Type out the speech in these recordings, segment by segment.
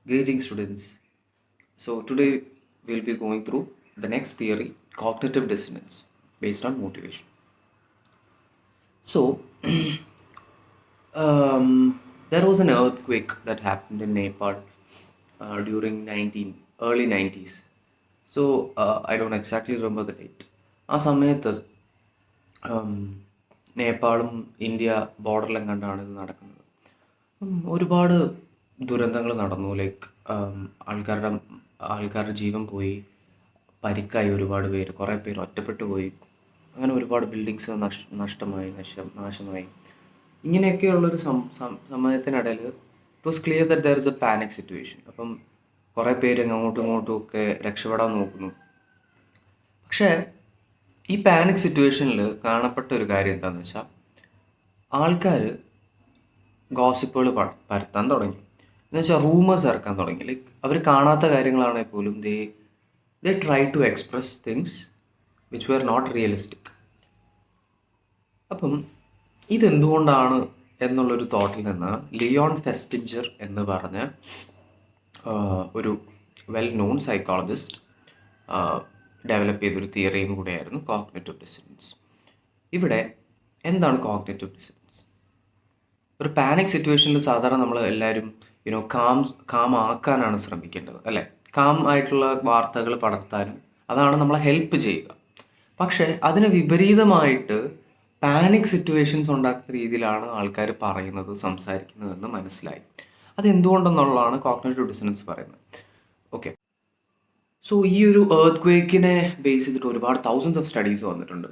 Greetings, students. So, today we'll be going through the next theory, cognitive dissonance, based on motivation. So, there was an earthquake that happened in Nepal during early 90s. So, I don't exactly remember the date. ആ സമയത്ത് നേപ്പാളും India ബോർഡറിലും കണ്ടാണ് ഇത് നടക്കുന്നത്. ഒരുപാട് ദുരന്തങ്ങൾ നടന്നു. Like ആൾക്കാരുടെ ജീവൻ പോയി, പരിക്കായി ഒരുപാട് പേര്, കുറേ പേര് ഒറ്റപ്പെട്ടു പോയി. അങ്ങനെ ഒരുപാട് ബിൽഡിങ്സ് നഷ്ടമായി, നാശമായി. ഇങ്ങനെയൊക്കെയുള്ളൊരു സമയത്തിനിടയിൽ it was clear that there is a panic situation. അപ്പം കുറേ പേര് അങ്ങോട്ടും ഇങ്ങോട്ടും ഒക്കെ രക്ഷപ്പെടാൻ നോക്കുന്നു. പക്ഷേ ഈ പാനിക് സിറ്റുവേഷനിൽ കാണപ്പെട്ട ഒരു കാര്യം എന്താണെന്ന് വെച്ചാൽ, ആൾക്കാർ ഗോസിപ്പുകൾ പരത്താൻ തുടങ്ങി. എന്ന് വെച്ചാൽ റൂമേഴ്സ് ഇറക്കാൻ തുടങ്ങി. ലൈക്ക് അവർ കാണാത്ത കാര്യങ്ങളാണെങ്കിൽ പോലും they try to express things which were not realistic. അപ്പം ഇതെന്തുകൊണ്ടാണ് എന്നുള്ളൊരു തോട്ടിൽ നിന്ന് ലിയോൺ ഫെസ്റ്റിഞ്ചർ എന്ന് പറഞ്ഞ ഒരു വെൽ നോൺ സൈക്കോളജിസ്റ്റ് ഡെവലപ്പ് ചെയ്തൊരു തിയറിയും കൂടെയായിരുന്നു കോഗ്നിറ്റീവ് ഡിസോണൻസ്. ഇവിടെ എന്താണ് കോഗ്നിറ്റീവ് ഡിസോണൻസ്? ഒരു പാനിക് സിറ്റുവേഷനിൽ സാധാരണ നമ്മൾ എല്ലാവരും കാം ആക്കാനാണ് ശ്രമിക്കേണ്ടത്, അല്ലേ? കാം ആയിട്ടുള്ള വാർത്തകൾ പടർത്താനും അതാണ് നമ്മളെ ഹെൽപ്പ് ചെയ്യുക. പക്ഷേ അതിന് വിപരീതമായിട്ട് പാനിക് സിറ്റുവേഷൻസ് ഉണ്ടാക്കുന്ന രീതിയിലാണ് ആൾക്കാർ പറയുന്നത്, സംസാരിക്കുന്നതെന്ന് മനസ്സിലായി. അതെന്തുകൊണ്ടെന്നുള്ളതാണ് കോഗ്നിറ്റീവ് ഡിസോണൻസ് പറയുന്നത്. ഓക്കെ, സോ ഈ ഒരു എർത്ത് ക്വേക്കിനെ ബേസ് ചെയ്തിട്ട് ഒരുപാട് തൗസൻഡ്സ് ഓഫ് സ്റ്റഡീസ് വന്നിട്ടുണ്ട്.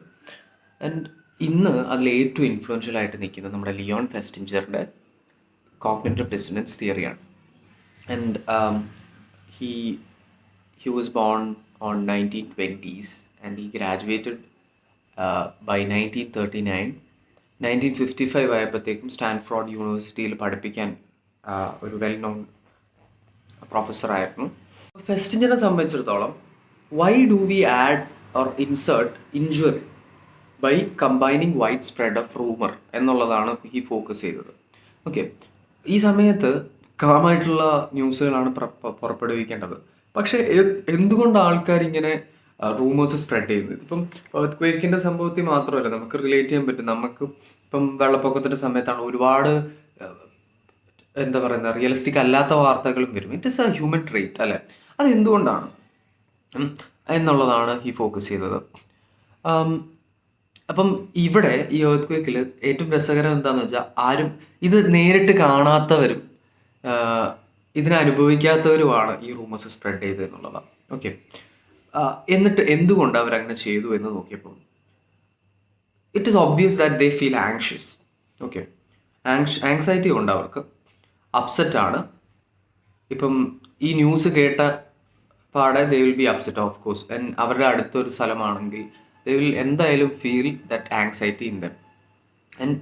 ആൻഡ് ഇന്ന് അതിൽ ഏറ്റവും ഇൻഫ്ലുവൻഷ്യൽ ആയിട്ട് നിൽക്കുന്നത് നമ്മുടെ ലിയോൺ ഫെസ്റ്റിഞ്ചറിൻ്റെ കോഗ്നിറ്റീവ് ഡിസോണൻസ് തിയറിയാണ്. And he was born on 1920s and he graduated by 1939. 1955 ആയപ്പോഴത്തേക്കും സ്റ്റാൻഫോർഡ് യൂണിവേഴ്സിറ്റിയിൽ പഠിപ്പിക്കാൻ ഒരു വെൽ നോൺ പ്രൊഫസറായിരുന്നു. ഫെസ്റ്റിഞ്ചറിനെ സംബന്ധിച്ചിടത്തോളം, why do we add or insert injury by combining wide spread of rumour എന്നുള്ളതാണ് ഈ ഫോക്കസ് ചെയ്തത്. ഓക്കെ, ഈ സമയത്ത് കാമായിട്ടുള്ള ന്യൂസുകളാണ് പുറപ്പെടുവിക്കേണ്ടത്. പക്ഷേ എന്തുകൊണ്ട് ആൾക്കാർ ഇങ്ങനെ റൂമേഴ്സ് സ്പ്രെഡ് ചെയ്യുന്നത്? ഇപ്പം എർത്ത് ക്വേക്കിൻ്റെ സംഭവത്തിൽ മാത്രമല്ല, നമുക്ക് റിലേറ്റ് ചെയ്യാൻ പറ്റും. നമുക്ക് ഇപ്പം വെള്ളപ്പൊക്കത്തിൻ്റെ സമയത്താണ് ഒരുപാട് എന്താ പറയുന്ന റിയലിസ്റ്റിക് അല്ലാത്ത വാർത്തകളും വരും. It is A human trait, അല്ലേ? അത് എന്തുകൊണ്ടാണ് എന്നുള്ളതാണ് ഈ ഫോക്കസ് ചെയ്തത്. അപ്പം ഇവിടെ ഈ എർത്ത് ക്വേക്കിൽ ഏറ്റവും രസകരം എന്താണെന്ന് വെച്ചാൽ, ആരും ഇത് നേരിട്ട് കാണാത്തവരും ഇതിനെ അനുഭവിക്കാത്തവരുമാണ് ഈ റൂമേഴ്സ് സ്പ്രെഡ് ചെയ്തത് എന്നുള്ളതാണ്. ഓക്കെ, എന്നിട്ട് എന്തുകൊണ്ട് അവരങ്ങനെ ചെയ്തു എന്ന് നോക്കിയപ്പോൾ it is obvious that they feel anxious. Okay, anxiety ഉണ്ട് അവർക്ക്, അപ്സെറ്റ് ആണ്. ഇപ്പം ഈ ന്യൂസ് കേട്ട പാടെ they will be upset of course. And അവരുടെ അടുത്തൊരു സ്ഥലമാണെങ്കിൽ they will എന്തായാലും feel that anxiety in them. And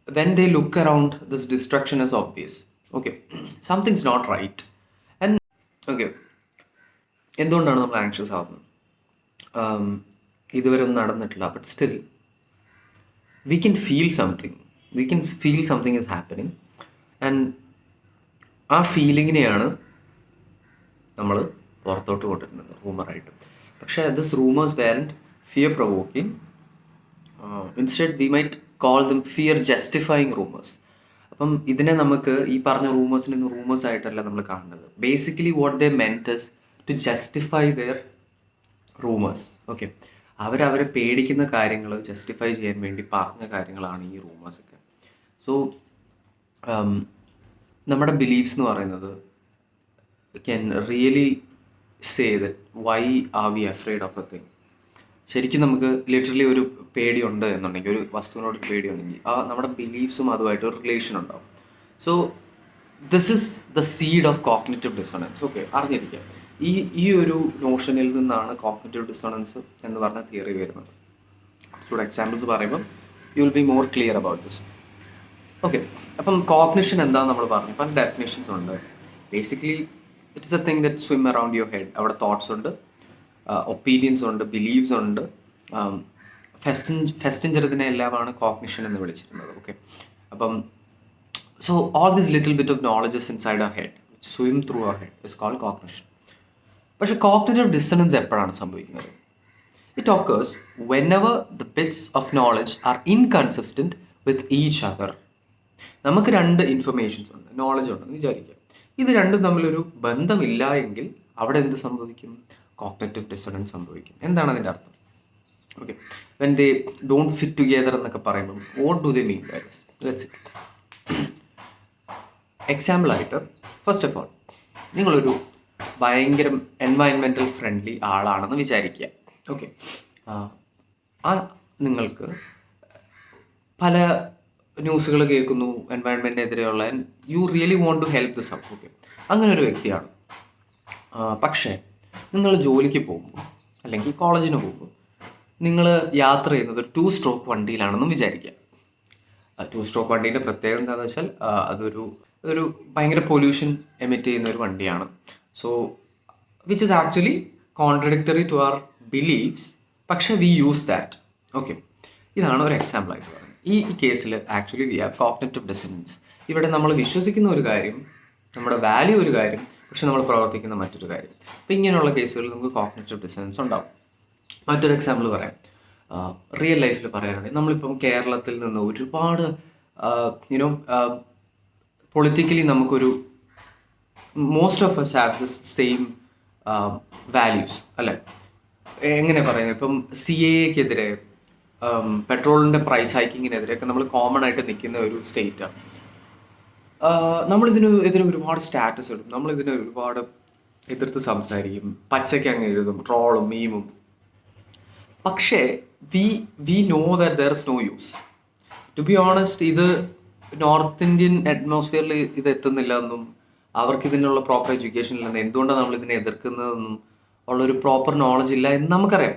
when they look around, this destruction is obvious. Okay, something's not right. And okay, എന്തുകൊണ്ടാണ് നമ്മൾ ആങ്ഷ്യസ് ആവുന്നത്? ഇതുവരെ ഒന്നും നടന്നിട്ടില്ല, but still we can feel something is happening. And ആ ഫീലിങ്ങിനെയാണ് നമ്മൾ പുറത്തോട്ട് കൊണ്ടിരുന്നത് റൂമറായിട്ട്. പക്ഷേ this rumours weren't fear provoking. Instead we might call them fear justifying rumors. അപ്പം ഇതിനെ നമുക്ക് ഈ പറഞ്ഞ റൂമേഴ്സിനെ റൂമേഴ്സ് ആയിട്ടല്ല നമ്മൾ കാണുന്നത്. Basically what they meant is to justify their rumours. Okay, അവരെ പേടിക്കുന്ന കാര്യങ്ങൾ ജസ്റ്റിഫൈ ചെയ്യാൻ വേണ്ടി പറഞ്ഞ കാര്യങ്ങളാണ് ഈ റൂമേഴ്സ് ഒക്കെ. സോ നമ്മുടെ ബിലീഫ്സ് എന്ന് പറയുന്നത് can really say that why are we afraid of a thing. ശരിക്കും നമുക്ക് ലിറ്ററലി ഒരു പേടിയുണ്ട് എന്നുണ്ടെങ്കിൽ, ഒരു വസ്തുവിനോട് പേടിയുണ്ടെങ്കിൽ, ആ നമ്മുടെ ബിലീഫ്സും അതുമായിട്ട് ഒരു റിലേഷൻ ഉണ്ടാവും. So this is the seed of cognitive dissonance. Okay, അറിഞ്ഞിരിക്കുക. ഈ ഒരു നോഷനിൽ നിന്നാണ് കോഗ്നിറ്റീവ് ഡിസോണൻസ് എന്ന് പറഞ്ഞ തിയറി വരുന്നത്. കുറച്ചുകൂടെ എക്സാമ്പിൾസ് പറയുമ്പോൾ you will be more clear about this. Okay, അപ്പം കോഗ്നിഷൻ എന്താണെന്ന് നമ്മൾ പറഞ്ഞു. പല ഡെഫിനേഷൻസ് ഉണ്ട്. Basically it is a thing that swim around your head. അവിടെ തോട്ട്സ് ഉണ്ട്, ഒപ്പീനിയൻസ് ഉണ്ട്, ബിലീവ്സ് ഉണ്ട്. ഫെസ്റ്റിഞ്ചർ ഇതിനെ എല്ലാമാണ് കോഗ്നിഷൻ എന്ന് വിളിച്ചിരുന്നത്. ഓക്കെ, അപ്പം so all this little bit of knowledges inside our head swim through our head is called cognition. പക്ഷെ കോഗ്നിറ്റീവ് ഡിസണൻസ് എപ്പോഴാണ് സംഭവിക്കുന്നത്? It occurs whenever the bits of knowledge are inconsistent with each other. നമുക്ക് രണ്ട് informations ഉണ്ട്, knowledge ഉണ്ടെന്ന് വിചാരിക്കുക. ഇത് രണ്ടും തമ്മിലൊരു ബന്ധമില്ല എങ്കിൽ അവിടെ എന്ത് സംഭവിക്കും? കോഗ്നിറ്റീവ് ഡിസണൻസ് സംഭവിക്കും. എന്താണ് അതിൻ്റെ അർത്ഥം? Okay, when they don't fit together എന്നൊക്കെ പറയുമ്പോൾ what do they mean by this? Let's എക്സാമ്പിളായിട്ട്, ഫസ്റ്റ് ഓഫ് ഓൾ നിങ്ങളൊരു ഭയങ്കര എൻവയൺമെൻറ്റൽ ഫ്രണ്ട്ലി ആളാണെന്ന് വിചാരിക്കുക. ഓക്കെ, ആ നിങ്ങൾക്ക് പല ന്യൂസുകൾ കേൾക്കുന്നു എൻവയൺമെൻറ്റിനെതിരെയുള്ള, you really want to help this out. Okay, അങ്ങനെ ഒരു വ്യക്തിയാണ്. പക്ഷേ നിങ്ങൾ ജോലിക്ക് പോകുമ്പോൾ അല്ലെങ്കിൽ കോളേജിന് പോകുമ്പോൾ നിങ്ങൾ യാത്ര ചെയ്യുന്നത് ഒരു 2 സ്ട്രോക്ക് വണ്ടിയിലാണെന്നും വിചാരിക്കുക. 2 സ്ട്രോക്ക് വണ്ടീൻ്റെ പ്രത്യേകത എന്താണെന്ന് വെച്ചാൽ അതൊരു ഭയങ്കര പൊല്യൂഷൻ എമിറ്റ് ചെയ്യുന്ന ഒരു വണ്ടിയാണ്. So which is actually contradictory to our believes, പക്ഷേ വി യൂസ് ദാറ്റ്. ഓക്കെ, ഇതാണ് ഒരു എക്സാമ്പിളായിട്ട് പറയുന്നത്. ഈ കേസിൽ actually we have cognitive dissonance. ഇവിടെ നമ്മൾ വിശ്വസിക്കുന്ന ഒരു കാര്യം, നമ്മുടെ വാല്യൂ ഒരു കാര്യം, പക്ഷെ നമ്മൾ പ്രവർത്തിക്കുന്ന മറ്റൊരു കാര്യം. അപ്പം ഇങ്ങനെയുള്ള കേസുകളിൽ നമുക്ക് കോഗ്നിറ്റീവ് ഡിസണൻസ് ഉണ്ടാവും. മറ്റൊരു എക്സാമ്പിൾ പറയാം. റിയൽ ലൈഫിൽ പറയുകയാണെങ്കിൽ നമ്മളിപ്പം കേരളത്തിൽ നിന്ന് ഒരുപാട് യുനോ പൊളിറ്റിക്കലി നമുക്കൊരു most of us have this same values അല്ലേ? എങ്ങനെ പറയുന്നത്, ഇപ്പം CAA-ക്കെതിരെ, പെട്രോളിൻ്റെ പ്രൈസ് ഹൈക്കിങ്ങിനെതിരെയൊക്കെ നമ്മൾ കോമൺ ആയിട്ട് നിൽക്കുന്ന ഒരു സ്റ്റേറ്റാണ്. നമ്മളിതിനെതിരെ ഒരുപാട് സ്റ്റാറ്റസ് ഇടും, നമ്മളിതിനെ ഒരുപാട് എതിർത്ത് സംസാരിക്കും, പച്ചയ്ക്ക് അങ്ങ് എഴുതും, ട്രോളും മീമും. പക്ഷേ we know that there is no use. To be honest, ഇത് നോർത്ത് ഇന്ത്യൻ അറ്റ്മോസ്ഫിയറിൽ ഇത് എത്തുന്നില്ല എന്നും അവർക്ക് ഇതിനുള്ള പ്രോപ്പർ എഡ്യൂക്കേഷൻ ഇല്ലെന്ന്, എന്തുകൊണ്ടാണ് നമ്മൾ ഇതിനെ എതിർക്കുന്നതെന്നും ഉള്ളൊരു പ്രോപ്പർ നോളജ് ഇല്ല എന്ന് നമുക്കറിയാം.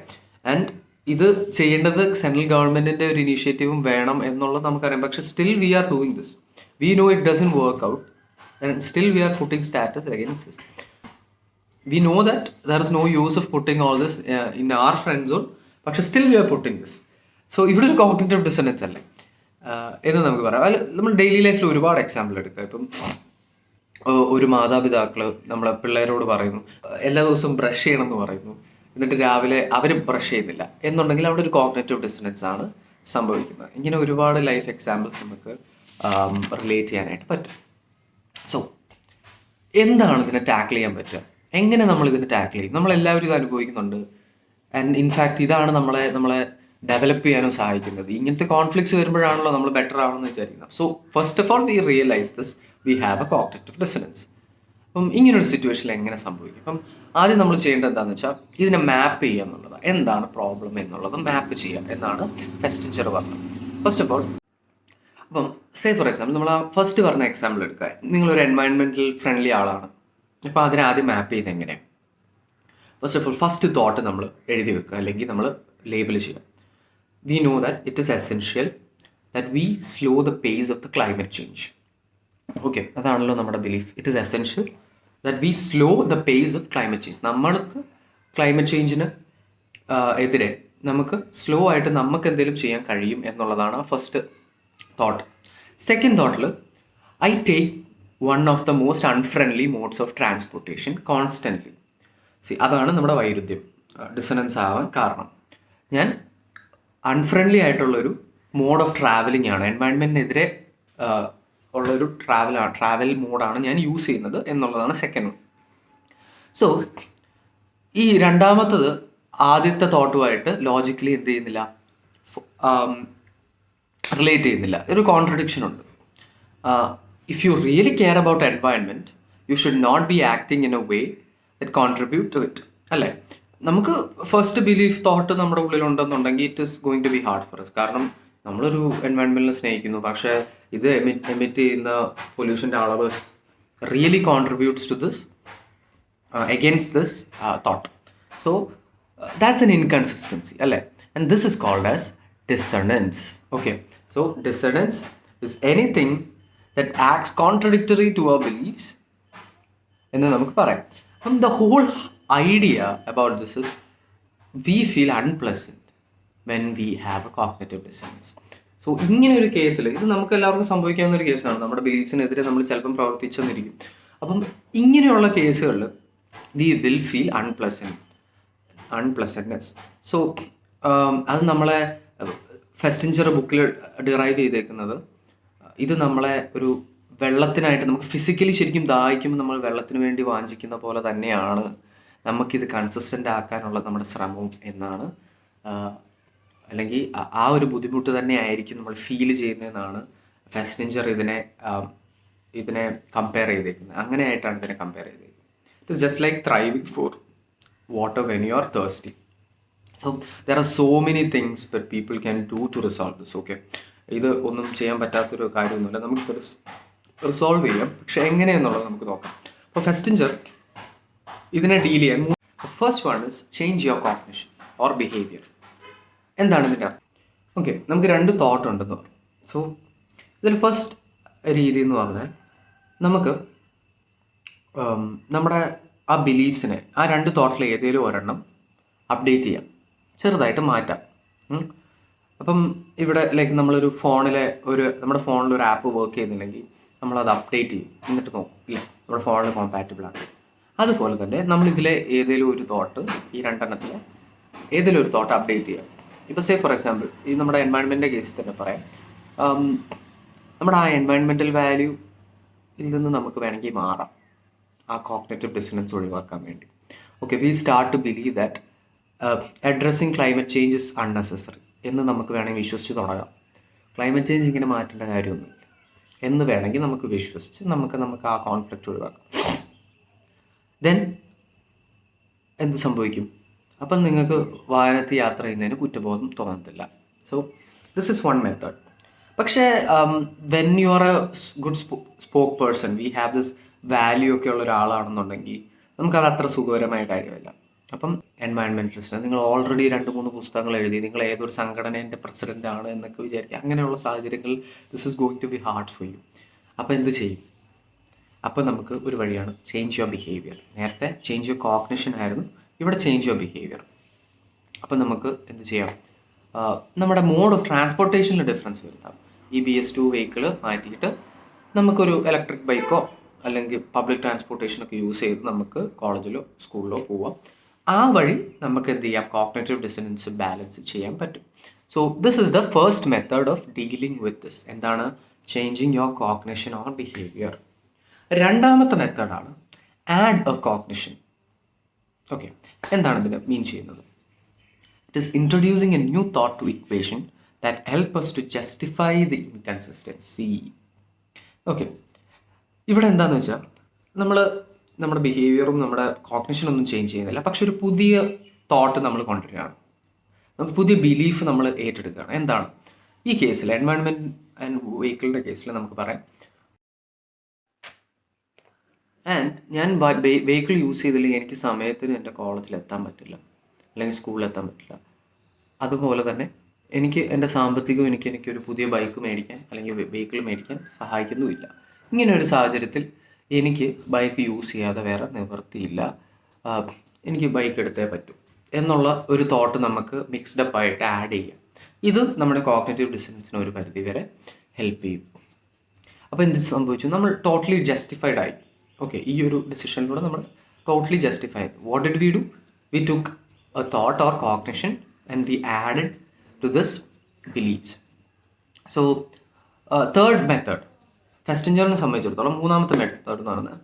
ആൻഡ് ഇത് ചെയ്യേണ്ടത് സെൻട്രൽ ഗവൺമെൻറ്റിൻ്റെ ഒരു ഇനീഷ്യേറ്റീവും വേണം എന്നുള്ളത് നമുക്കറിയാം. പക്ഷേ still we are doing this. We know it doesn't work out and still we are putting status against this. We know that there is no use of putting all this in our front zone, പക്ഷേ still we are putting this. So ഇവിടെ ഒരു cognitive dissonance അല്ലേ എന്ന് നമുക്ക് പറയാം. അതിൽ നമ്മൾ daily ലൈഫിൽ ഒരുപാട് എക്സാമ്പിൾ എടുക്കുക. ഇപ്പം ഒരു മാതാപിതാക്കൾ നമ്മളെ പിള്ളേരോട് പറയുന്നു എല്ലാ ദിവസവും ബ്രഷ് ചെയ്യണം എന്ന് പറയുന്നു, എന്നിട്ട് രാവിലെ അവർ ബ്രഷ് ചെയ്യുന്നില്ല എന്നുണ്ടെങ്കിൽ അവിടെ ഒരു കോഗ്നിറ്റീവ് ഡിസണൻസ് ആണ് സംഭവിക്കുന്നത്. ഇങ്ങനെ ഒരുപാട് ലൈഫ് എക്സാമ്പിൾസ് നമുക്ക് റിലേറ്റ് ചെയ്യാനായിട്ട് പറ്റും. സോ എന്താണ് ഇതിനെ ടാക്കിൾ ചെയ്യാൻ പറ്റുക? എങ്ങനെ നമ്മൾ ഇതിനെ ടാക്കിൾ ചെയ്യും? നമ്മളെല്ലാവരും ഇത് അനുഭവിക്കുന്നുണ്ട്. ആൻഡ് ഇൻഫാക്ട് ഇതാണ് നമ്മളെ ഡെവലപ്പ് ചെയ്യാനും സഹായിക്കുന്നത്. ഇങ്ങനത്തെ കോൺഫ്ലിക്ട്സ് വരുമ്പോഴാണല്ലോ നമ്മൾ ബെറ്റർ ആണെന്ന് വിചാരിക്കുന്നത്. So first of all we realise this, we have A cognitive dissonance. അപ്പം ഇങ്ങനൊരു സിറ്റുവേഷനിൽ എങ്ങനെ സംഭവിക്കും? അപ്പം ആദ്യം നമ്മൾ ചെയ്യേണ്ടത് എന്താണെന്ന് വെച്ചാൽ ഇതിനെ മാപ്പ് ചെയ്യുക എന്നുള്ളതാണ്. എന്താണ് പ്രോബ്ലം എന്നുള്ളത് മാപ്പ് ചെയ്യുക എന്നാണ് ഫെസ്റ്റിഞ്ചർ പറഞ്ഞത്. ഫസ്റ്റ് ഓഫ് ഓൾ, അപ്പം സേ ഫോർ എക്സാമ്പിൾ നമ്മൾ ആ ഫസ്റ്റ് പറഞ്ഞ എക്സാമ്പിൾ എടുക്കുക. നിങ്ങളൊരു എൻവയൺമെൻറ്റൽ ഫ്രണ്ട്ലി ആളാണ്. അപ്പോൾ അതിനെ ആദ്യം മാപ്പ് ചെയ്യുന്നത് എങ്ങനെയാണ്? First of all first thought നമ്മൾ എഴുതി വെക്കുക, അല്ലെങ്കിൽ നമ്മൾ ലേബിൾ ചെയ്യുക. We know that it is essential that we slow the pace of the climate change. Okay, അതാണല്ലോ നമ്മുടെ belief. It is essential that we slow the pace of climate change. നമ്മൾക്ക് climate ചേഞ്ചിന് എതിരെ നമുക്ക് സ്ലോ ആയിട്ട് നമുക്ക് എന്തെങ്കിലും ചെയ്യാൻ കഴിയും എന്നുള്ളതാണ് ഫസ്റ്റ് തോട്ട്. സെക്കൻഡ് തോട്ടിൽ, I take one of the most unfriendly modes of transportation constantly. അതാണ് നമ്മുടെ വൈരുദ്ധ്യം, ഡിസണൻസ് ആവാൻ കാരണം. ഞാൻ അൺഫ്രണ്ട്ലി മോഡ് ഓഫ് ട്രാവലിംഗ് ആണ്, എൻവയൺമെൻറ്റിനെതിരെ ഉള്ളൊരു ട്രാവൽ മോഡാണ് ഞാൻ യൂസ് ചെയ്യുന്നത് എന്നുള്ളതാണ് സെക്കൻഡ്. സോ ഈ രണ്ടാമത്തത് ആദ്യത്തെ തോട്ടുമായിട്ട് ലോജിക്കലി എന്ത് ചെയ്യുന്നില്ല, റിലേറ്റ് ചെയ്യുന്നില്ല. ഒരു കോൺട്രഡിക്ഷൻ ഉണ്ട്. If you really care about environment, you should not be acting in a way that contribute to it. അല്ലേ? നമുക്ക് ഫസ്റ്റ് ബിലീഫ് തോട്ട് നമ്മുടെ ഉള്ളിലുണ്ടെന്നുണ്ടെങ്കിൽ it is going to be hard for us. കാരണം നമ്മളൊരു എൻവയൺമെൻറ്റിനെ സ്നേഹിക്കുന്നു, പക്ഷേ ഇത് എമിറ്റ് ചെയ്യുന്ന പൊല്യൂഷൻ്റെ അളവ് really contributes to this against this thought. So that's an inconsistency, alle? And this is called as dissonance. Okay, so dissonance is anything that acts contradictory to our beliefs എന്ന് നമുക്ക് പറയാം. The whole idea about this is we feel unpleasant when we have a cognitive dissonance. So ഇങ്ങനെ ഒരു കേസിൽ ഇത് നമുക്ക് എല്ലാവർക്കും സംഭവിക്കാവുന്ന ഒരു കേസാണ്. നമ്മുടെ ബിലീഫ്സിനെതിരെ നമ്മൾ ചിലപ്പം പ്രവർത്തിച്ചെന്നിരിക്കും. അപ്പം ഇങ്ങനെയുള്ള കേസുകളിൽ വി വിൽ ഫീൽ അൺപ്ലസൻറ്റ്നെസ്. സോ അത് നമ്മളെ ഫെസ്റ്റിഞ്ചർ ബുക്കിൽ ഡിറൈവ് ചെയ്തേക്കുന്നത്, ഇത് നമ്മളെ ഒരു വെള്ളത്തിനായിട്ട് നമുക്ക് ഫിസിക്കലി ശരിക്കും ദാഹിക്കുമ്പോൾ നമ്മൾ വെള്ളത്തിന് വേണ്ടി വാഞ്ചിക്കുന്ന പോലെ തന്നെയാണ് നമുക്കിത് കൺസിസ്റ്റൻ്റ് ആക്കാനുള്ള നമ്മുടെ ശ്രമവും എന്നാണ്. അല്ലെങ്കിൽ ആ ഒരു ബുദ്ധിമുട്ട് തന്നെ ആയിരിക്കും നമ്മൾ ഫീൽ ചെയ്യുന്നതെന്നാണ് ഫെസ്റ്റിഞ്ചർ ഇതിനെ കമ്പയർ ചെയ്തേക്കുന്നത്. അങ്ങനെയായിട്ടാണ് ഇതിനെ കമ്പയർ ചെയ്തേക്കുന്നത്. It is just like thriving for water when you are thirsty. So there are so many things that people can do to resolve this. Okay, ഇത് ഒന്നും ചെയ്യാൻ പറ്റാത്തൊരു കാര്യമൊന്നുമില്ല, നമുക്ക് റിസോൾവ് ചെയ്യാം. പക്ഷെ എങ്ങനെയെന്നുള്ളത് നമുക്ക് നോക്കാം. അപ്പോൾ ഫെസ്റ്റിഞ്ചർ ഇതിനെ ഡീൽ ചെയ്യാൻ first one is change your cognition or behaviour. എന്താണ് ഇതിൻ്റെ അർത്ഥം? ഓക്കെ, നമുക്ക് 2 തോട്ട് ഉണ്ടെന്ന് പറഞ്ഞു. സോ ഇതിൽ ഫസ്റ്റ് രീതി എന്ന് പറഞ്ഞാൽ നമുക്ക് നമ്മുടെ ആ ബിലീഫ്സിനെ ആ 2 തോട്ടിൽ ഏതെങ്കിലും ഒരെണ്ണം അപ്ഡേറ്റ് ചെയ്യാം, ചെറുതായിട്ട് മാറ്റാം. അപ്പം ഇവിടെ ലൈക്ക് നമ്മളൊരു നമ്മുടെ ഫോണിൽ ഒരു ആപ്പ് വർക്ക് ചെയ്യുന്നില്ലെങ്കിൽ നമ്മളത് അപ്ഡേറ്റ് ചെയ്യും, എന്നിട്ട് നോക്കും ഇല്ലേ നമ്മുടെ ഫോണിൽ കോമ്പാറ്റബിൾ ആണ്. അതുപോലെ തന്നെ നമ്മളിതിലെ ഏതെങ്കിലും ഒരു തോട്ട്, ഈ 2 എണ്ണത്തിൽ ഏതെങ്കിലും ഒരു തോട്ട് അപ്ഡേറ്റ് ചെയ്യാം. ഇപ്പോൾ സേ ഫോർ എക്സാമ്പിൾ ഈ നമ്മുടെ എൻവയൺമെൻറ്റിൻ്റെ കേസിൽ തന്നെ പറയാം, നമ്മുടെ ആ എൻവയൺമെൻറ്റൽ വാല്യൂയിൽ നിന്ന് നമുക്ക് വേണമെങ്കിൽ മാറാം ആ കോഗ്നിറ്റീവ് ഡിസണൻസ് ഒഴിവാക്കാൻ വേണ്ടി. Okay, we start to believe that addressing climate change is unnecessary എന്ന് നമുക്ക് വേണമെങ്കിൽ വിശ്വസിച്ച് തുടങ്ങാം. ക്ലൈമറ്റ് ചേഞ്ച് ഇങ്ങനെ മാറ്റേണ്ട കാര്യമൊന്നുമില്ല എന്ന് വേണമെങ്കിൽ നമുക്ക് വിശ്വസിച്ച് നമുക്ക് ആ കോൺഫ്ലിക്റ്റ് ഒഴിവാക്കാം. ദെൻ എന്ത് സംഭവിക്കും? അപ്പം നിങ്ങൾക്ക് വാഹനത്തിൽ യാത്ര ചെയ്യുന്നതിന് കുറ്റബോധം തോന്നത്തില്ല. So this is one method. പക്ഷേ when you are a good spoke person, we have this value ഒക്കെ ഉള്ള ഒരാളാണെന്നുണ്ടെങ്കിൽ നമുക്കത് അത്ര സുഖകരമായ കാര്യമല്ല. അപ്പം എൻവയൺമെൻറ്റലിസ്റ്റ് നിങ്ങൾ ഓൾറെഡി 2-3 പുസ്തകങ്ങൾ എഴുതി, നിങ്ങൾ ഏതൊരു സംഘടനേൻ്റെ പ്രസിഡൻ്റ് ആണ് എന്നൊക്കെ വിചാരിക്കുക. അങ്ങനെയുള്ള സാഹചര്യങ്ങളിൽ this is going to be hard for you. അപ്പോൾ എന്ത് ചെയ്യും? അപ്പോൾ നമുക്ക് ഒരു വഴിയാണ് ചേഞ്ച് യുവർ ബിഹേവിയർ. നേരത്തെ ചേഞ്ച് യുവർ കോഗ്നിഷൻ ആയിരുന്നു, ഇവിടെ ചേഞ്ച് യുവർ ബിഹേവിയർ. അപ്പം നമുക്ക് എന്ത് ചെയ്യാം? നമ്മുടെ മോഡ് ഓഫ് ട്രാൻസ്പോർട്ടേഷനിൽ ഡിഫറൻസ് വരുത്താം. ഈ BS2 വെഹിക്കിൾ മാറ്റിയിട്ട് നമുക്കൊരു ഇലക്ട്രിക് ബൈക്കോ അല്ലെങ്കിൽ പബ്ലിക് ട്രാൻസ്പോർട്ടേഷനൊക്കെ യൂസ് ചെയ്ത് നമുക്ക് കോളേജിലോ സ്കൂളിലോ പോവാം. ആ വഴി നമുക്ക് എന്ത് ചെയ്യാം? കോഗ്നിറ്റീവ് ഡിസണൻസ് ബാലൻസ് ചെയ്യാൻ പറ്റും. So this is the first method of dealing with this. എന്താണ്? Changing your cognition or behaviour. രണ്ടാമത്തെ മെത്തേഡാണ് ആഡ് എ കോഗ്നിഷൻ. ഓക്കെ, എന്താണ് ഇതിന് മീൻ ചെയ്യുന്നത്? It is introducing a new thought to equation that help us to justify the inconsistency. Okay, ഇവിടെ എന്താണെന്ന് വെച്ചാൽ നമ്മുടെ ബിഹേവിയറും നമ്മുടെ കോഗ്നിഷനൊന്നും ചേഞ്ച് ചെയ്യുന്നില്ല, പക്ഷെ ഒരു പുതിയ തോട്ട് നമ്മൾ കൊണ്ടുവരികയാണ്, നമുക്ക് പുതിയ ബിലീഫ് നമ്മൾ ഏറ്റെടുക്കുകയാണ്. എന്താണ് ഈ കേസിൽ? എൻവയൺമെൻറ്റ് ആൻഡ് വെഹിക്കിളിൻ്റെ കേസിൽ നമുക്ക് പറയാം, ആൻഡ് ഞാൻ വെഹിക്കിൾ യൂസ് ചെയ്തില്ലെങ്കിൽ എനിക്ക് സമയത്തിന് എൻ്റെ കോളേജിൽ എത്താൻ പറ്റില്ല, അല്ലെങ്കിൽ സ്കൂളിൽ എത്താൻ പറ്റില്ല. അതുപോലെ തന്നെ എനിക്ക് എൻ്റെ സാമ്പത്തികം എനിക്കൊരു പുതിയ ബൈക്ക് മേടിക്കാൻ അല്ലെങ്കിൽ വെഹിക്കിൾ മേടിക്കാൻ സഹായിക്കുന്നുമില്ല. ഇങ്ങനെ ഒരു സാഹചര്യത്തിൽ എനിക്ക് ബൈക്ക് യൂസ് ചെയ്യാതെ വേറെ നിവൃത്തിയില്ല, എനിക്ക് ബൈക്ക് എടുത്തേ പറ്റൂ എന്നുള്ള ഒരു തോട്ട് നമുക്ക് മിക്സ്ഡ് അപ്പ് ആയിട്ട് ആഡ് ചെയ്യാം. ഇത് നമ്മുടെ കോഗ്നിറ്റീവ് ഡിസണൻസിന് ഒരു പരിധി വരെ ഹെൽപ്പ് ചെയ്യും. അപ്പോൾ എന്ത് സംഭവിച്ചു? നമ്മൾ ടോട്ടലി ജസ്റ്റിഫൈഡ് ആയി. ഓക്കെ, ഈ ഒരു ഡിസിഷനിലൂടെ നമ്മൾ totally justified. What did we do? We took a thought or cognition and we added to this beliefs. So third method ഫെസ്റ്റിഞ്ചറിനെ സംബന്ധിച്ചിടത്തോളം, മൂന്നാമത്തെ മെത്തേഡ് എന്ന് പറയുന്നത്,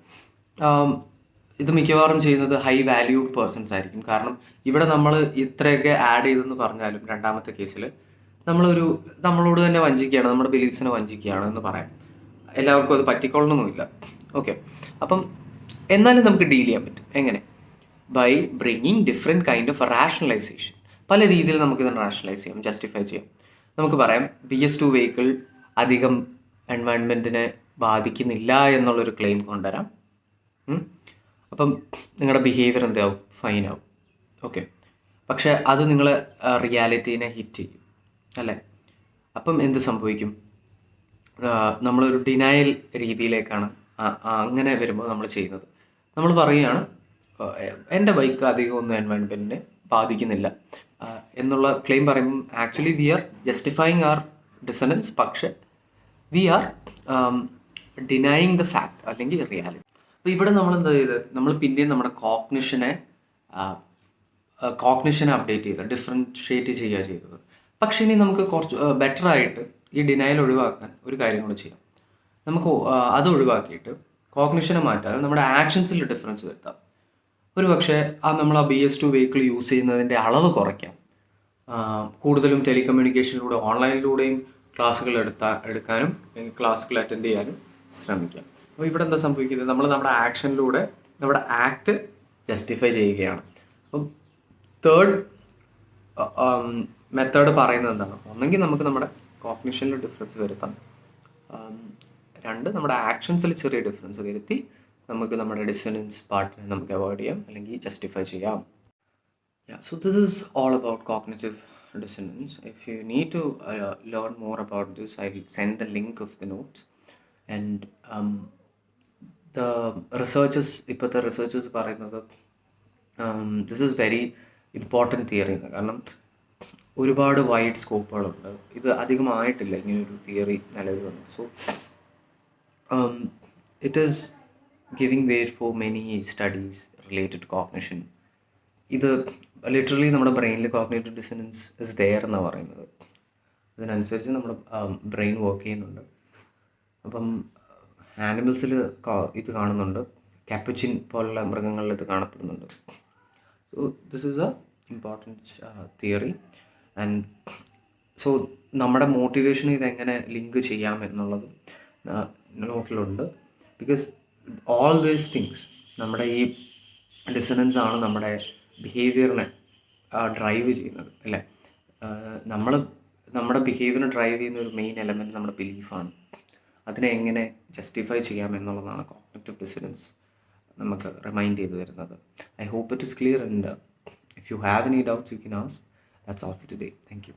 ഇത് മിക്കവാറും ചെയ്യുന്നത് ഹൈ വാല്യൂഡ് പേഴ്സൺസ് ആയിരിക്കും. കാരണം ഇവിടെ നമ്മൾ ഇത്രയൊക്കെ ആഡ് ചെയ്തെന്ന് പറഞ്ഞാലും രണ്ടാമത്തെ കേസിൽ നമ്മളോട് തന്നെ വഞ്ചിക്കുകയാണ്, നമ്മുടെ ബിലീഫ്സിനെ വഞ്ചിക്കുകയാണ് എന്ന് പറയാം. എല്ലാവർക്കും അത് പറ്റിക്കൊള്ളണമെന്നില്ല. ഓക്കെ, അപ്പം എന്നാലും നമുക്ക് ഡീൽ ചെയ്യാൻ പറ്റും. എങ്ങനെ? By bringing different kind of rationalisation. പല രീതിയിൽ നമുക്കിത് റാഷണലൈസ് ചെയ്യാം, ജസ്റ്റിഫൈ ചെയ്യാം. നമുക്ക് പറയാം BS2 വെഹിക്കിൾ അധികം എൻവയൺമെൻറ്റിനെ ബാധിക്കുന്നില്ല എന്നുള്ളൊരു ക്ലെയിം കൊണ്ടുവരാം. അപ്പം നിങ്ങളുടെ ബിഹേവിയർ എന്താവും? ഫൈനാവും. ഓക്കെ, പക്ഷെ അത് നിങ്ങൾ റിയാലിറ്റീനെ ഹിറ്റ് ചെയ്യും അല്ലേ? അപ്പം എന്ത് സംഭവിക്കും? നമ്മളൊരു ഡിനയൽ രീതിയിലേക്കാണ് അങ്ങനെ വരുമ്പോൾ നമ്മൾ ചെയ്യുന്നത്. നമ്മൾ പറയുകയാണ് എൻ്റെ ബൈക്ക് അധികം ഒന്നും എൻവയൺമെൻറ്റിനെ ബാധിക്കുന്നില്ല എന്നുള്ള ക്ലെയിം പറയുമ്പോൾ actually we are justifying our dissonance, പക്ഷെ we are denying the fact അല്ലെങ്കിൽ റിയാലിറ്റി. അപ്പോൾ ഇവിടെ നമ്മൾ എന്താ ചെയ്ത്, നമ്മൾ പിന്നെയും നമ്മുടെ കോഗ്നിഷനെ അപ്ഡേറ്റ് ചെയ്ത് ഡിഫറൻഷിയേറ്റ് ചെയ്യുക ചെയ്തത്. പക്ഷേ ഇനി നമുക്ക് കുറച്ച് ബെറ്റർ ആയിട്ട് ഈ ഡിനയൽ ഒഴിവാക്കാൻ ഒരു കാര്യം കൂടെ ചെയ്യാം. നമുക്ക് അത് ഒഴിവാക്കിയിട്ട് കോഗ്നിഷനെ മാറ്റാതെ നമ്മുടെ ആക്ഷൻസിൽ ഡിഫറൻസ് വരുത്താം. ഒരു പക്ഷേ നമ്മൾ ആ BS2 വെഹിക്കിൾ യൂസ് ചെയ്യുന്നതിൻ്റെ അളവ് കുറയ്ക്കാം. കൂടുതലും ടെലികമ്മ്യൂണിക്കേഷനിലൂടെ ഓൺലൈനിലൂടെയും ക്ലാസ്സുകൾ എടുക്കാനും അല്ലെങ്കിൽ ക്ലാസ്സുകൾ അറ്റൻഡ് ചെയ്യാനും ശ്രമിക്കാം. അപ്പോൾ ഇവിടെ എന്താ സംഭവിക്കുന്നത്, നമ്മൾ നമ്മുടെ ആക്ഷനിലൂടെ നമ്മുടെ ആക്ട് ജസ്റ്റിഫൈ ചെയ്യുകയാണ്. അപ്പം തേർഡ് മെത്തേഡ് പറയുന്നത് എന്താണ്, ഒന്നെങ്കിൽ നമുക്ക് നമ്മുടെ കോഗ്നിഷനിൽ ഡിഫറൻസ് വരുത്താം, രണ്ട് നമ്മുടെ ആക്ഷൻസിൽ ചെറിയ ഡിഫറൻസ് വരുത്തി നമുക്ക് നമ്മുടെ ഡിസണൻസ് പാർട്ടിനെ നമുക്ക് അവോയ്ഡ് ചെയ്യാം അല്ലെങ്കിൽ ജസ്റ്റിഫൈ ചെയ്യാം. Yeah, so this is all about cognitive dissonance. If you need to learn more about this, I'll send the link of the notes. And the researchers പറയുന്നത് this is very important theory. കാരണം ഒരുപാട് wide സ്കോപ്പുകളുണ്ട്, ഇത് അധികമായിട്ടില്ല ഇങ്ങനൊരു theory നിലവിൽ വന്നത്. So it is giving way for many studies related to cognition. ഇത് literally നമ്മുടെ ബ്രെയിനിൽ കോഗ്നിറ്റീവ് ഡിസണൻസ് ഇസ് ദെയർ എന്നാണ് പറയുന്നത്. അതിനനുസരിച്ച് നമ്മുടെ ബ്രെയിൻ വർക്ക് ചെയ്യുന്നുണ്ട്. അപ്പം ആനിമൽസിൽ ഇത് കാണുന്നുണ്ട്, കാപ്പുച്ചിൻ പോലുള്ള മൃഗങ്ങളിൽ ഇത് കാണപ്പെടുന്നുണ്ട്. So this is A important theory. And so നമ്മുടെ മോട്ടിവേഷൻ ഇതെങ്ങനെ ലിങ്ക് ചെയ്യാം എന്നുള്ളത് നോട്ടിലുണ്ട്. ബിക്കോസ് ഓൾ ദീസ് തിങ്സ്, നമ്മുടെ ഈ ഡിസണൻസ് ആണ് നമ്മുടെ ബിഹേവിയറിനെ ഡ്രൈവ് ചെയ്യുന്നത്, അല്ലേ? നമ്മുടെ ബിഹേവിയറിനെ ഡ്രൈവ് ചെയ്യുന്ന ഒരു മെയിൻ എലമെൻറ്റ് നമ്മുടെ ബിലീഫാണ്. അതിനെ എങ്ങനെ ജസ്റ്റിഫൈ ചെയ്യാം എന്നുള്ളതാണ് കോഗ്നിറ്റീവ് ഡിസണൻസ് നമുക്ക് റിമൈൻഡ് ചെയ്ത് തരുന്നത്. I hope it is clear, and if you have any doubts you can ask. That's all for today. Thank U.